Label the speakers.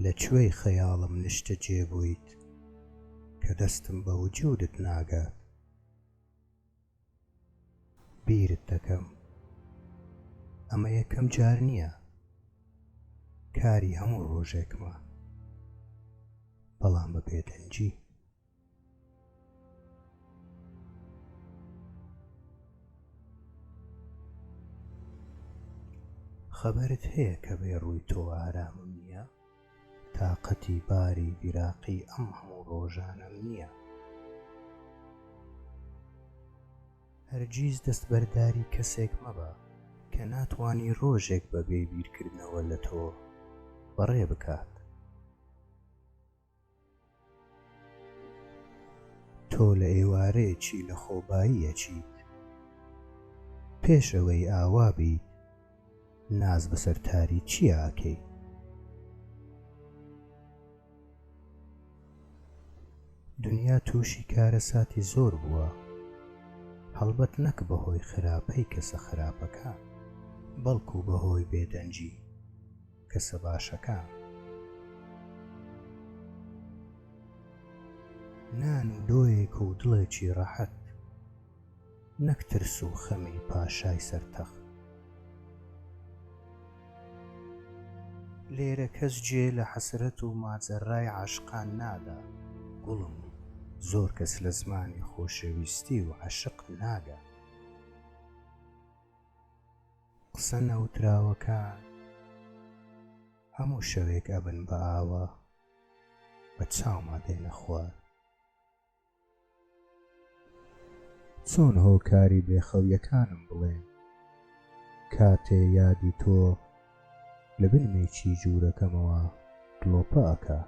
Speaker 1: لەکوێی خەیاڵم نیشتە جێبوویت کە دەستم بە وجودت ناگات. بیرت دەکەم ئەمە یەکەم جار نییە، کاری هەموو ڕۆژێکمە، بەڵام بە بێدەنجی. خەبەرت هەیە کە بێ ڕووی تۆ ئارامم نییە، تاقەتی باری بیراقی ئەم هەموو ڕۆژانەم نییە. هەرگیز دەستبەرداری کەسێک مەبە کە ناتوانی ڕۆژێک بەبێ بیرکردنەوە لە تۆ بەڕێ بکات. تۆ لە ئێوارەیەکی لە خۆبایی ئەچیت، پێشەوەی ئاوا بیت ناز بەسەر تاریچی ئاکەی. دنیا تووشی کارەساتی زۆر بووە، هەڵبەت نەک بەهۆی خراپەی کەسە خراپەکان، بەڵکو بەهۆی بێدەنجی کەسە باشەکان. نان و دۆیەک و دڵێکی ڕەحەت، نەک ترس و خەمی پاشای سەرتەخت. لێرە کەس جێ لە حەسرەت و ماجەڕای عاشقان نادا، گوڵم زۆر کەس لە زمانی خۆشەویستی و عەشق ناگا. قسە نەوتراوەکان هەموو شەوێک ئەبن بە ئاوا، بە چاوما دێنە خوار. چۆن هۆکاری بێخەویەکانم بڵێن کاتێ یادی تۆ لە بنمێکی ژوورەکەمەوە گڵۆپە ئەکا.